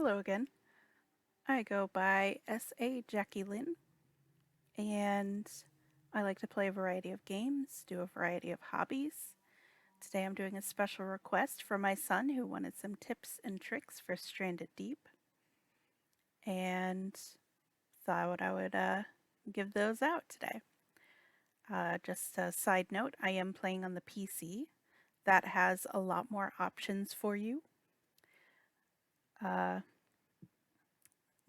Hello again. I go by S.A. Jackie Lynn, and I like to play a variety of games, do a variety of hobbies. Today I'm doing a special request from my son who wanted some tips and tricks for Stranded Deep, and thought I would give those out today. Just a side note, I am playing on the PC. That has a lot more options for you. Uh,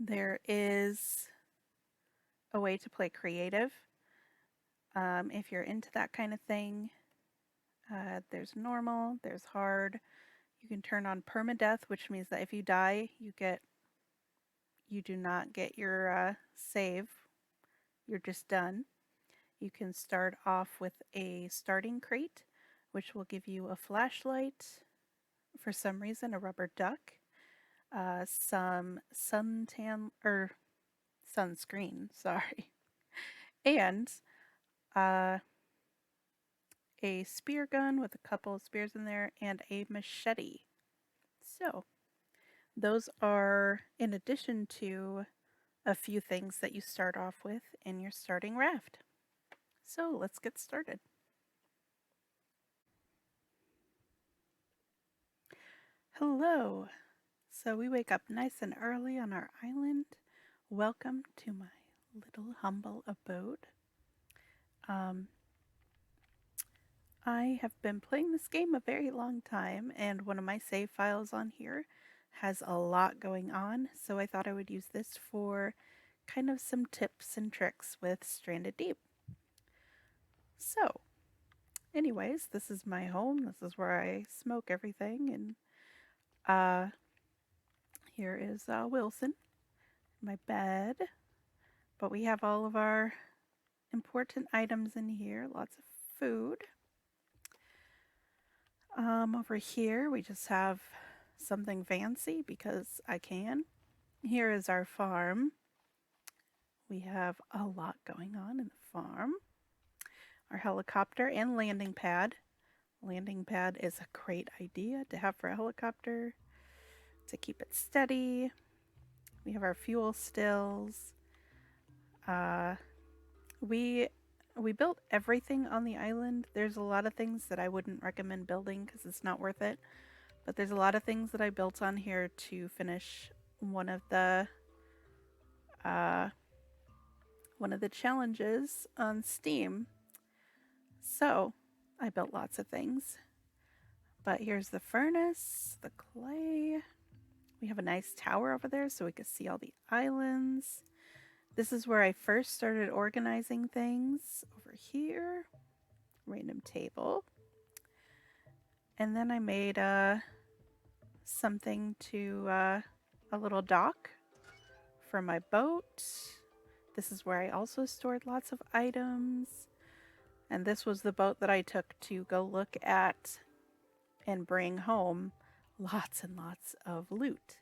there is a way to play creative. If you're into that kind of thing, there's normal, there's hard. You can turn on permadeath, which means that if you die, you do not get your save. You're just done. You can start off with a starting crate, which will give you a flashlight, for some reason, a rubber duck, some suntan or sunscreen, sorry, and uh, a spear gun with a couple of spears in there, and a machete. So, those are in addition to a few things that you start off with in your starting raft. So, let's get started. Hello. So, we wake up nice and early on our island. Welcome to my little humble abode. I have been playing this game a very long time, and one of my save files on here has a lot going on, so I thought I would use this for kind of some tips and tricks with Stranded Deep. So, anyways, this is my home. This is where I smoke everything, and here is Wilson, my bed. But we have all of our important items in here, lots of food. Over here, we just have something fancy because I can. Here is our farm. We have a lot going on in the farm. Our helicopter and landing pad. Landing pad is a great idea to have for a helicopter to keep it steady. We have our fuel stills. We built everything on the island. There's a lot of things that I wouldn't recommend building because it's not worth it. But there's a lot of things that I built on here to finish one of the challenges on Steam. So I built lots of things. But here's the furnace, the clay. We have a nice tower over there so we can see all the islands. This is where I first started organizing things. Over here, random table. And then I made something to a little dock for my boat. This is where I also stored lots of items. And this was the boat that I took to go look at and bring home lots and lots of loot.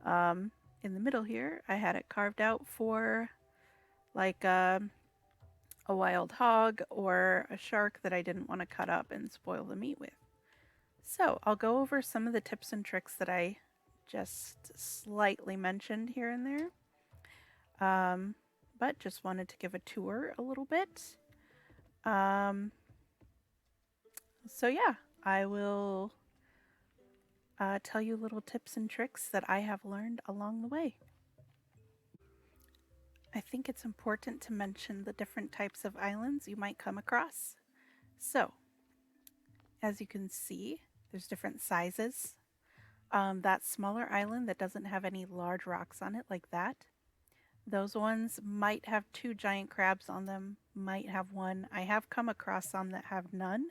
In the middle here, I had it carved out for like a wild hog or a shark that I didn't want to cut up and spoil the meat with. So I'll go over some of the tips and tricks that I just slightly mentioned here and there. But just wanted to give a tour a little bit. So yeah, I will tell you little tips and tricks that I have learned along the way. I think it's important to mention the different types of islands you might come across. So, as you can see, there's different sizes. That smaller island that doesn't have any large rocks on it like that, those ones might have 2 giant crabs on them, might have 1. I have come across some that have none,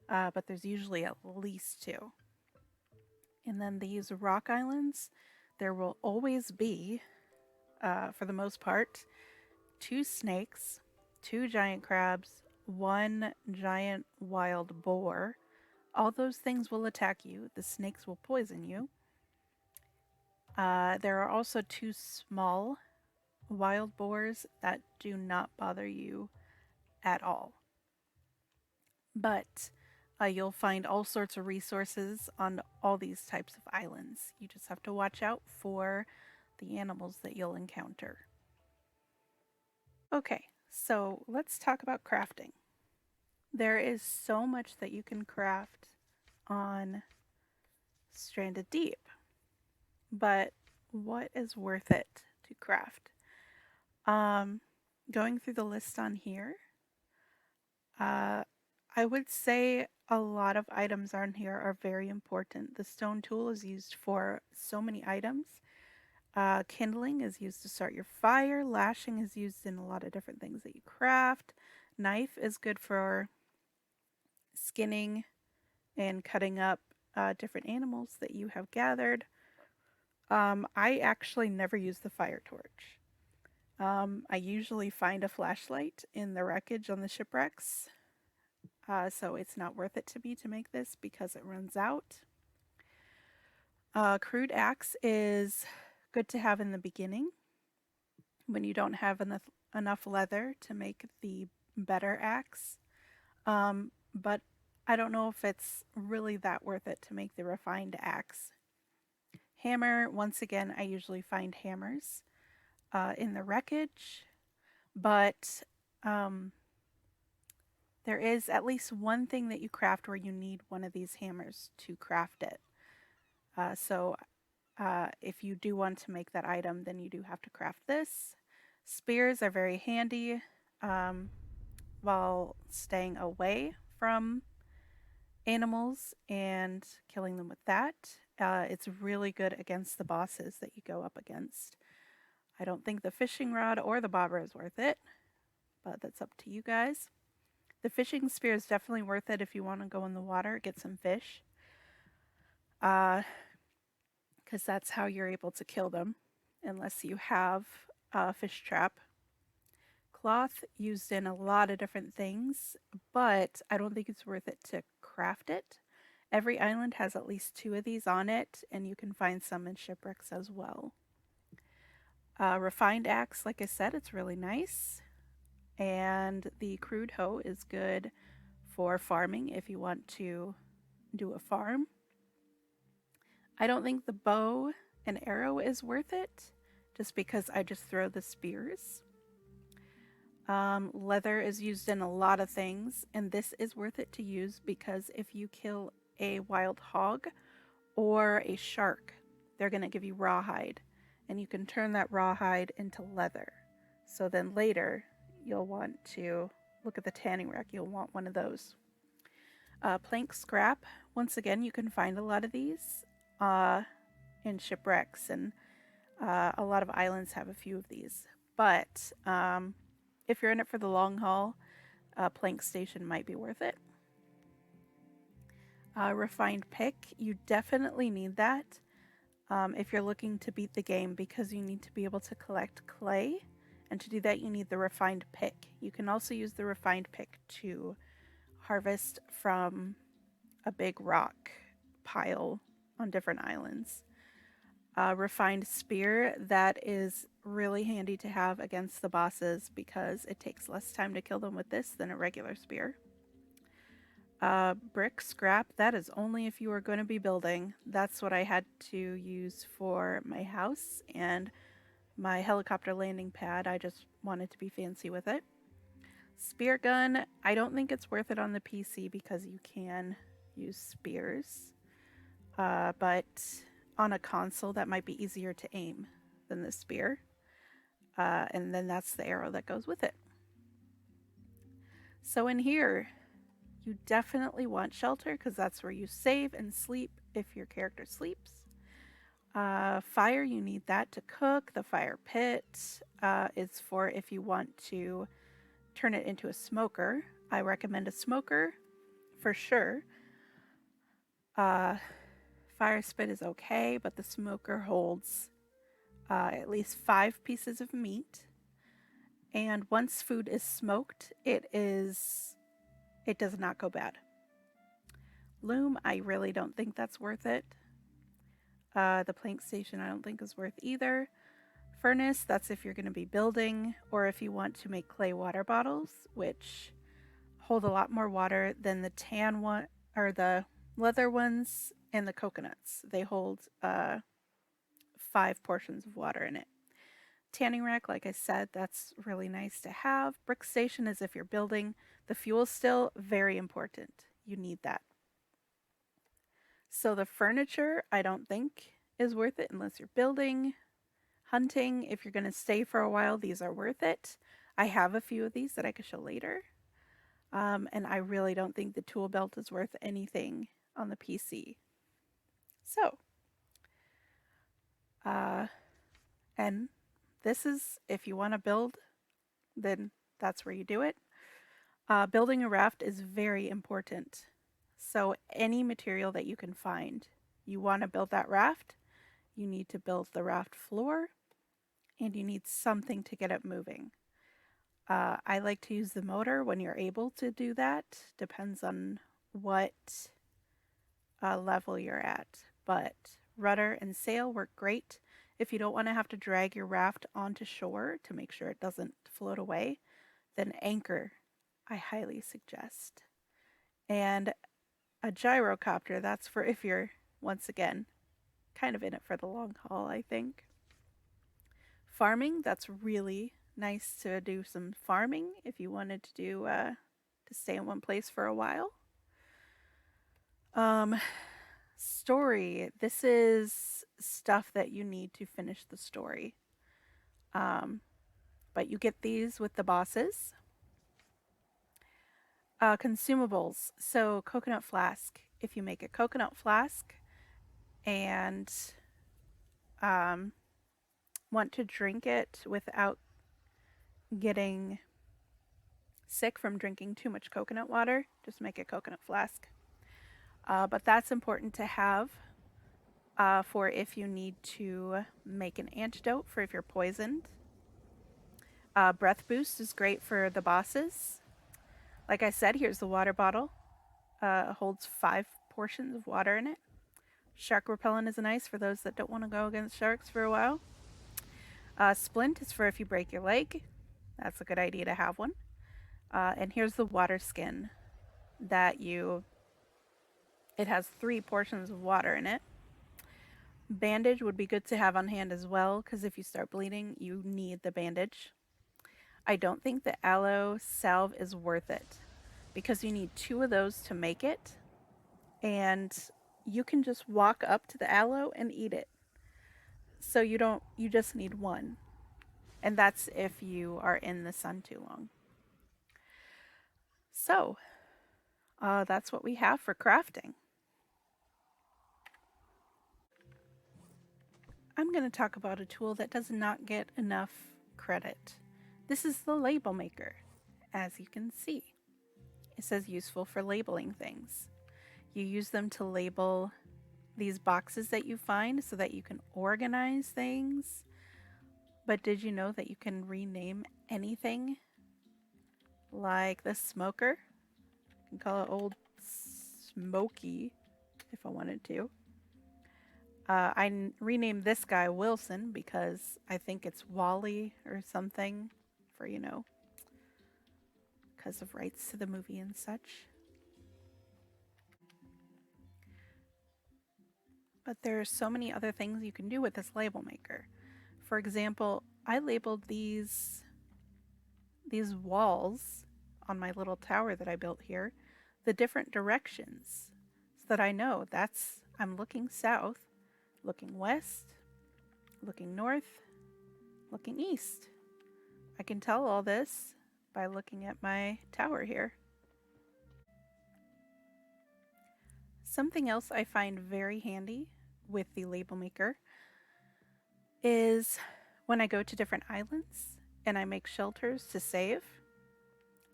but there's usually at least 2. And then these rock islands, there will always be, for the most part, 2 snakes, 2 giant crabs, 1 giant wild boar. All those things will attack you. The snakes will poison you. There are also 2 small wild boars that do not bother you at all. But You'll find all sorts of resources on all these types of islands. You just have to watch out for the animals that you'll encounter. Okay, so let's talk about crafting. There is so much that you can craft on Stranded Deep, but what is worth it to craft? Going through the list on here, I would say a lot of items on here are very important. The stone tool is used for so many items. Kindling is used to start your fire. Lashing is used in a lot of different things that you craft. Knife is good for skinning and cutting up different animals that you have gathered. I actually never use the fire torch. I usually find a flashlight in the wreckage on the shipwrecks, so it's not worth it to me to make this because it runs out. Crude axe is good to have in the beginning when you don't have enough leather to make the better axe. But I don't know if it's really that worth it to make the refined axe. Hammer, once again, I usually find hammers in the wreckage, but there is at least one thing that you craft where you need one of these hammers to craft it. So if you do want to make that item, then you do have to craft this. Spears are very handy while staying away from animals and killing them with that. It's really good against the bosses that you go up against. I don't think the fishing rod or the bobber is worth it, but that's up to you guys. The fishing spear is definitely worth it if you want to go in the water, get some fish. Because that's how you're able to kill them, unless you have a fish trap. Cloth used in a lot of different things, but I don't think it's worth it to craft it. Every island has at least 2 of these on it, and you can find some in shipwrecks as well. Refined axe, like I said, it's really nice. And the crude hoe is good for farming if you want to do a farm. I don't think the bow and arrow is worth it, just because I just throw the spears. Leather is used in a lot of things, and this is worth it to use because if you kill a wild hog or a shark, they're going to give you rawhide, and you can turn that rawhide into leather. So then later, you'll want to look at the tanning rack, you'll want one of those. Plank scrap, once again, you can find a lot of these in shipwrecks, and a lot of islands have a few of these. But if you're in it for the long haul, plank station might be worth it. Refined pick, you definitely need that if you're looking to beat the game, because you need to be able to collect clay, and to do that you need the refined pick. You can also use the refined pick to harvest from a big rock pile on different islands. Refined spear, that is really handy to have against the bosses because it takes less time to kill them with this than a regular spear. Brick scrap, that is only if you are going to be building. That's what I had to use for my house and my helicopter landing pad. I just wanted to be fancy with it. Spear gun, I don't think it's worth it on the PC because you can use spears. But on a console, that might be easier to aim than the spear. And then that's the arrow that goes with it. So in here, you definitely want shelter because that's where you save and sleep if your character sleeps. Fire, you need that to cook. The fire pit is for if you want to turn it into a smoker. I recommend a smoker for sure. Fire spit is okay, but the smoker holds at least 5 pieces of meat. And once food is smoked, it does not go bad. Loom, I really don't think that's worth it. The plank station I don't think is worth either. Furnace, that's if you're going to be building or if you want to make clay water bottles, which hold a lot more water than the tan one, are the leather ones and the coconuts. They hold 5 portions of water in it. Tanning rack, like I said, that's really nice to have. Brick station is if you're building. The fuel still very important. You need that. So the furniture, I don't think is worth it unless you're building. Hunting, if you're going to stay for a while, these are worth it. I have a few of these that I could show later. And I really don't think the tool belt is worth anything on the PC. So, and this is, if you want to build, then that's where you do it. Building a raft is very important. So any material that you can find, you want to build that raft, you need to build the raft floor, and you need something to get it moving. I like to use the motor when you're able to do that. Depends on what level you're at. But rudder and sail work great. If you don't want to have to drag your raft onto shore to make sure it doesn't float away, then anchor, I highly suggest. And a gyrocopter, that's for if you're, once again, kind of in it for the long haul, I think. Farming, that's really nice to do some farming if you wanted to do to stay in one place for a while. Story, this is stuff that you need to finish the story. But you get these with the bosses. Consumables, so coconut flask. If you make a coconut flask and want to drink it without getting sick from drinking too much coconut water, just make a coconut flask. But that's important to have for if you need to make an antidote for if you're poisoned. Breath boost is great for the bosses. Like I said, here's the water bottle. Holds 5 portions of water in it. Shark repellent is nice for those that don't want to go against sharks for a while. Splint is for if you break your leg. That's a good idea to have one. And here's the water skin that it has 3 portions of water in it. Bandage would be good to have on hand as well, because if you start bleeding, you need the bandage. I don't think the aloe salve is worth it, because you need 2 of those to make it, and you can just walk up to the aloe and eat it. So you just need 1. And that's if you are in the sun too long. So, that's what we have for crafting. I'm going to talk about a tool that does not get enough credit. This is the label maker. As you can see, it says useful for labeling things. You use them to label these boxes that you find so that you can organize things. But did you know that you can rename anything? Like the smoker, I can call it Old Smoky if I wanted to. I renamed this guy Wilson because I think it's Wally or something for, because of rights to the movie and such. But there are so many other things you can do with this label maker. For example, I labeled these walls on my little tower that I built here the different directions so that I know I'm looking south, looking west, looking north, looking east. I can tell all this by looking at my tower here. Something else I find very handy with the label maker is when I go to different islands and I make shelters to save,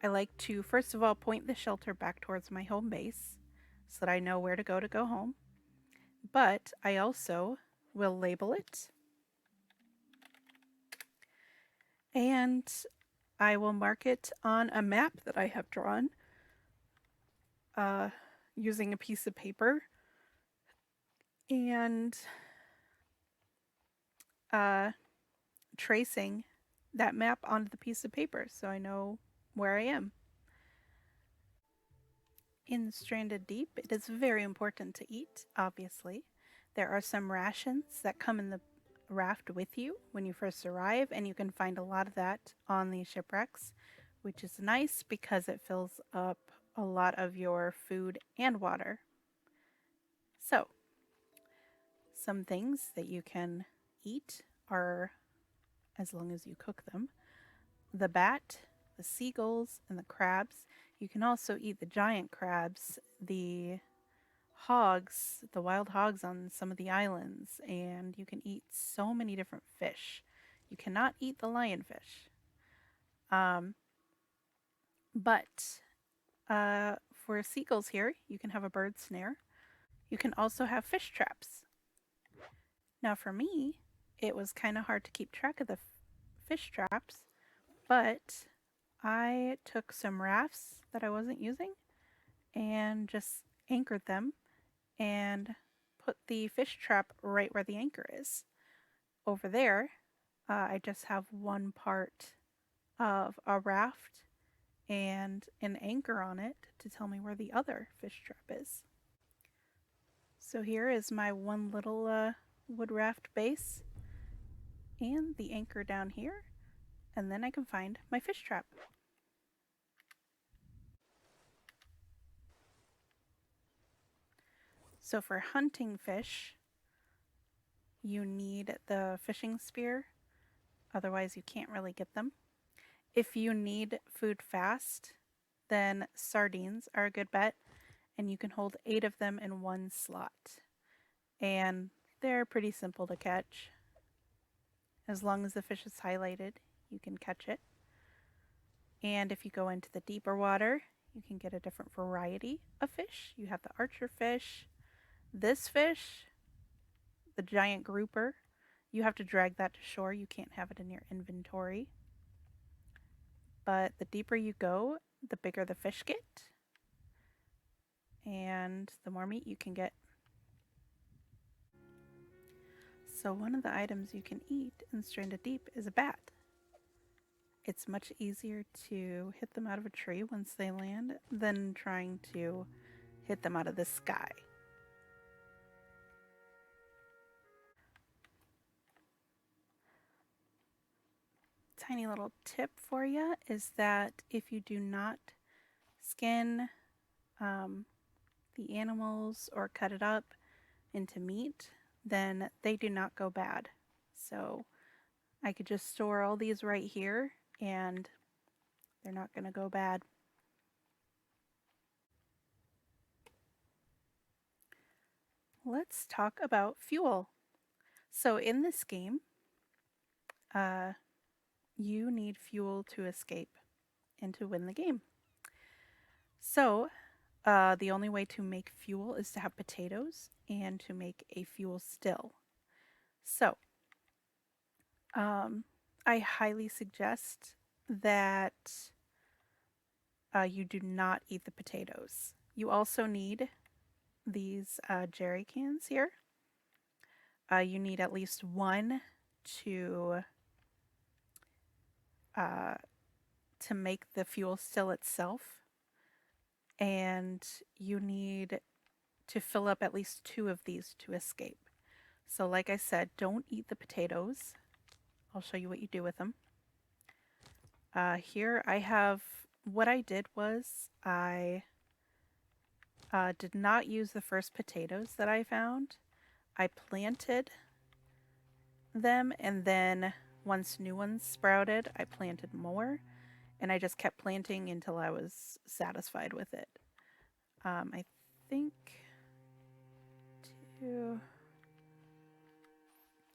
I like to first of all point the shelter back towards my home base so that I know where to go home. But I also will label it, and I will mark it on a map that I have drawn using a piece of paper and tracing that map onto the piece of paper so I know where I am. In Stranded Deep, it is very important to eat, obviously. There are some rations that come in the raft with you when you first arrive, and you can find a lot of that on these shipwrecks, which is nice because it fills up a lot of your food and water. So, some things that you can eat are, as long as you cook them, the bat, the seagulls, and the crabs. You can also eat the giant crabs, the hogs, the wild hogs on some of the islands, and you can eat so many different fish. You cannot eat the lionfish. Um, but for seagulls here, you can have a bird snare. You can also have fish traps. Now, for me, it was kind of hard to keep track of the fish traps, but I took some rafts that I wasn't using and just anchored them and put the fish trap right where the anchor is. Over there, I just have one part of a raft and an anchor on it to tell me where the other fish trap is. So here is my one little wood raft base and the anchor down here, and then I can find my fish trap. So for hunting fish, you need the fishing spear, otherwise you can't really get them. If you need food fast, then sardines are a good bet, and you can hold 8 of them in one slot. And they're pretty simple to catch. As long as the fish is highlighted, you can catch it. And if you go into the deeper water, you can get a different variety of fish. You have the archer fish. This fish, the giant grouper, you have to drag that to shore. You can't have it in your inventory. But the deeper you go, the bigger the fish get, and the more meat you can get. So one of the items you can eat in Stranded Deep is a bat. It's much easier to hit them out of a tree once they land than trying to hit them out of the sky. Tiny little tip for you is that if you do not skin the animals or cut it up into meat, then they do not go bad. So I could just store all these right here and they're not going to go bad. Let's talk about fuel. So in this game, you need fuel to escape and to win the game. So the only way to make fuel is to have potatoes and to make a fuel still. So I highly suggest that you do not eat the potatoes. You also need these jerry cans here. You need at least one to make the fuel still itself, and you need to fill up at least 2 of these to escape. So like I said, don't eat the potatoes. I'll show you what you do with them. Here I have, what I did was I did not use the first potatoes that I found. I planted them, and then once new ones sprouted, I planted more, and I just kept planting until I was satisfied with it. I think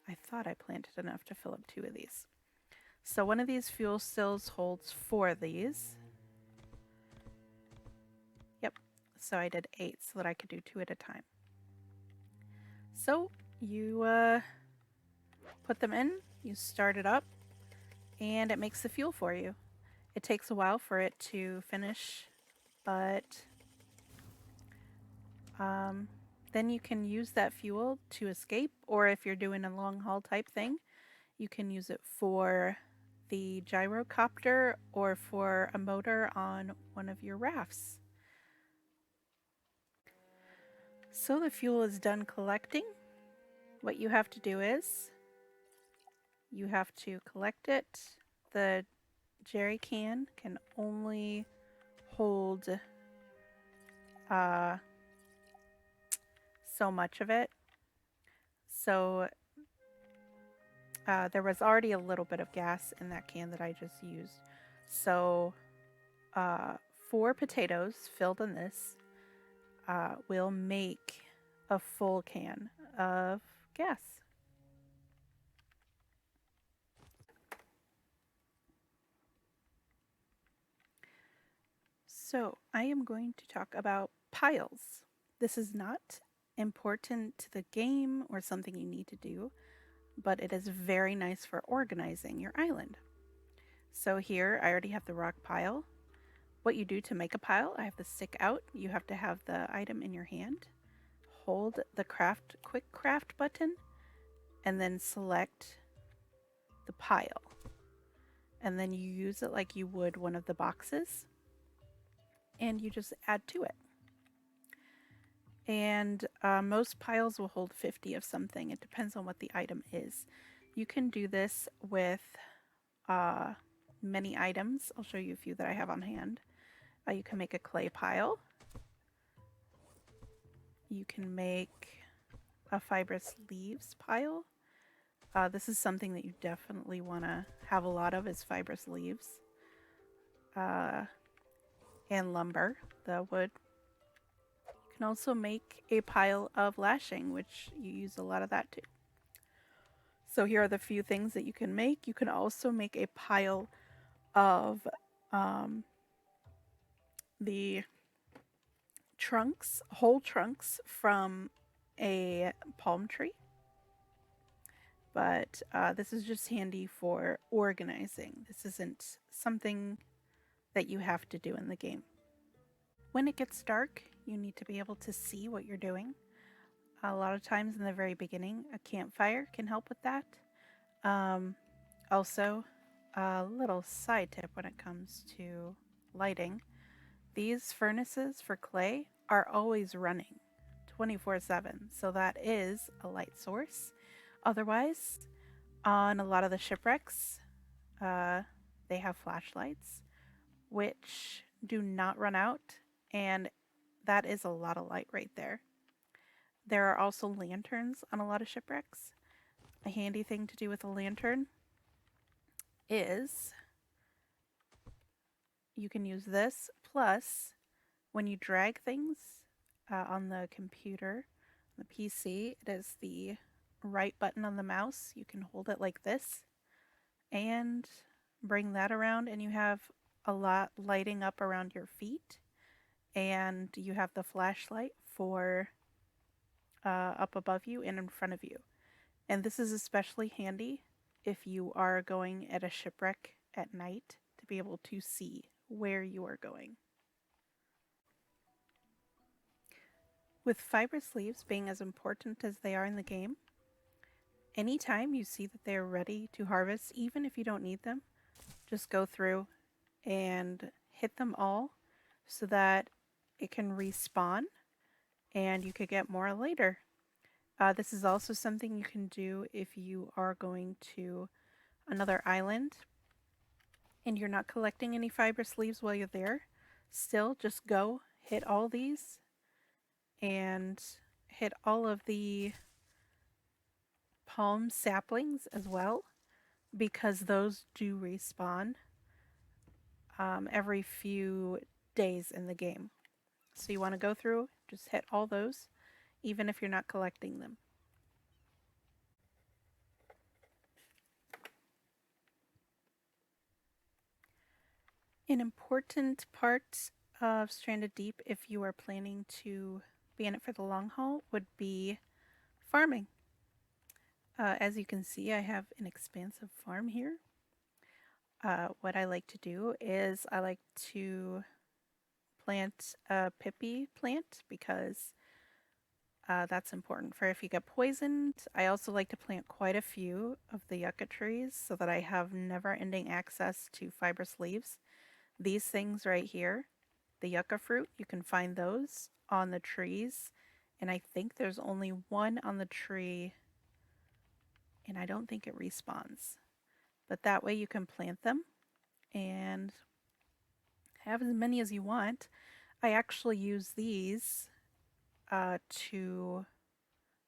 I thought I planted enough to fill up 2 of these. So one of these fuel stills holds 4 of these. Yep, so I did 8 so that I could do 2 at a time. So you put them in, you start it up, and it makes the fuel for you. It takes a while for it to finish, but then you can use that fuel to escape, or if you're doing a long haul type thing, you can use it for the gyrocopter or for a motor on one of your rafts. So the fuel is done collecting. What you have to do is you have to collect it. The jerry can only hold so much of it. So there was already a little bit of gas in that can that I just used. So 4 potatoes filled in this will make a full can of gas. So I am going to talk about piles. This is not important to the game or something you need to do, but it is very nice for organizing your island. So here I already have the rock pile. What you do to make a pile, I have the stick out. You have to have the item in your hand. Hold the quick craft button and then select the pile. And then you use it like you would one of the boxes and you just add to it. And most piles will hold 50 of something. It depends on what the item is. You can do this with many items. I'll show you a few that I have on hand. You can make a clay pile. You can make a fibrous leaves pile. This is something that you definitely want to have a lot of, is fibrous leaves. And lumber, the wood. You can also make a pile of lashing, which you use a lot of that too. So here are the few things that you can make. You can also make a pile of the trunks, whole trunks from a palm tree. But this is just handy for organizing. This isn't something that you have to do in the game. When it gets dark, you need to be able to see what you're doing. A lot of times in the very beginning, a campfire can help with that. Also, a little side tip when it comes to lighting. These furnaces for clay are always running 24/7, so that is a light source. Otherwise, on a lot of the shipwrecks, they have flashlights, which do not run out, and that is a lot of light right there. There are also lanterns on a lot of shipwrecks. A handy thing to do with a lantern is you can use this, plus when you drag things on the computer, the PC, it is the right button on the mouse. You can hold it like this and bring that around, and you have a lot lighting up around your feet, and you have the flashlight for up above you and in front of you. And this is especially handy if you are going at a shipwreck at night to be able to see where you are going. With fibrous leaves being as important as they are in the game, anytime you see that they're ready to harvest, even if you don't need them, just go through and hit them all so that it can respawn and you could get more later. This is also something you can do if you are going to another island and you're not collecting any fibrous leaves while you're there. Still, just go hit all these and hit all of the palm saplings as well, because those do respawn every few days in the game. So you want to go through, just hit all those, even if you're not collecting them. An important part of Stranded Deep, if you are planning to be in it for the long haul, would be farming. As you can see, I have an expansive farm here. What I like to do is I like to plant a pippy plant because that's important for if you get poisoned. I also like to plant quite a few of the yucca trees so that I have never-ending access to fibrous leaves. These things right here, the yucca fruit, you can find those on the trees and I think there's only one on the tree, and I don't think it respawns. But that way you can plant them and have as many as you want. I actually use these to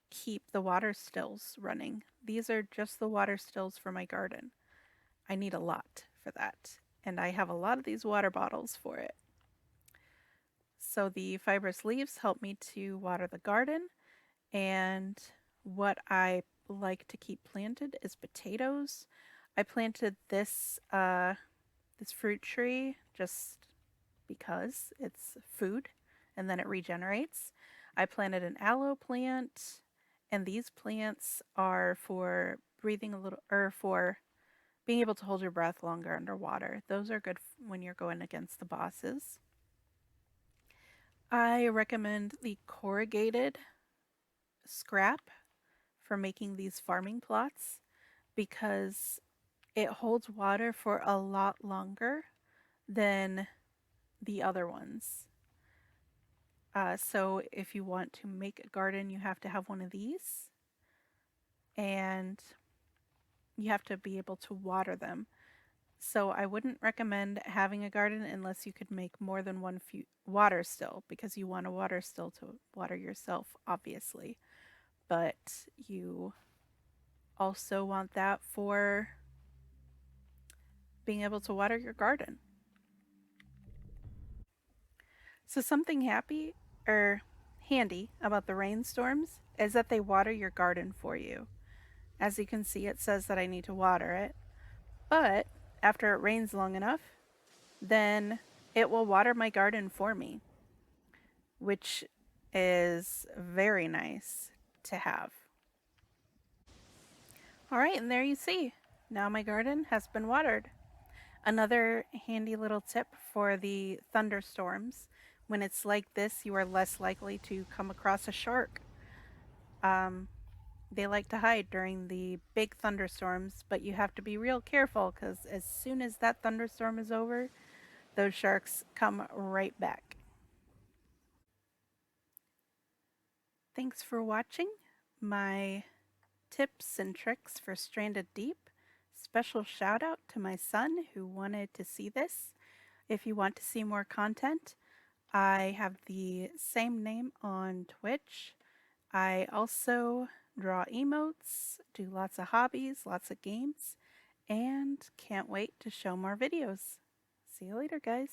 keep the water stills running. These are just the water stills for my garden. I need a lot for that, and I have a lot of these water bottles for it. So the fibrous leaves help me to water the garden, and what I like to keep planted is potatoes. I planted this fruit tree just because it's food and then it regenerates. I planted an aloe plant, and these plants are for breathing a little, or for being able to hold your breath longer underwater. Those are good when you're going against the bosses. I recommend the corrugated scrap for making these farming plots because it holds water for a lot longer than the other ones. So if you want to make a garden, you have to have one of these, and you have to be able to water them. So I wouldn't recommend having a garden unless you could make more than one water still, because you want a water still to water yourself, obviously. But you also want that for being able to water your garden. So something happy or handy about the rainstorms is that they water your garden for you. As you can see, it says that I need to water it, but after it rains long enough, then it will water my garden for me, which is very nice to have. All right, and there you see. Now my garden has been watered. Another handy little tip for the thunderstorms: when it's like this, you are less likely to come across a shark. Um, they like to hide during the big thunderstorms, but you have to be real careful because as soon as that thunderstorm is over, those sharks come right back. Thanks for watching my tips and tricks for Stranded Deep. Special shout out to my son who wanted to see this. If you want to see more content, I have the same name on Twitch. I also draw emotes, do lots of hobbies, lots of games, and can't wait to show more videos. See you later, guys.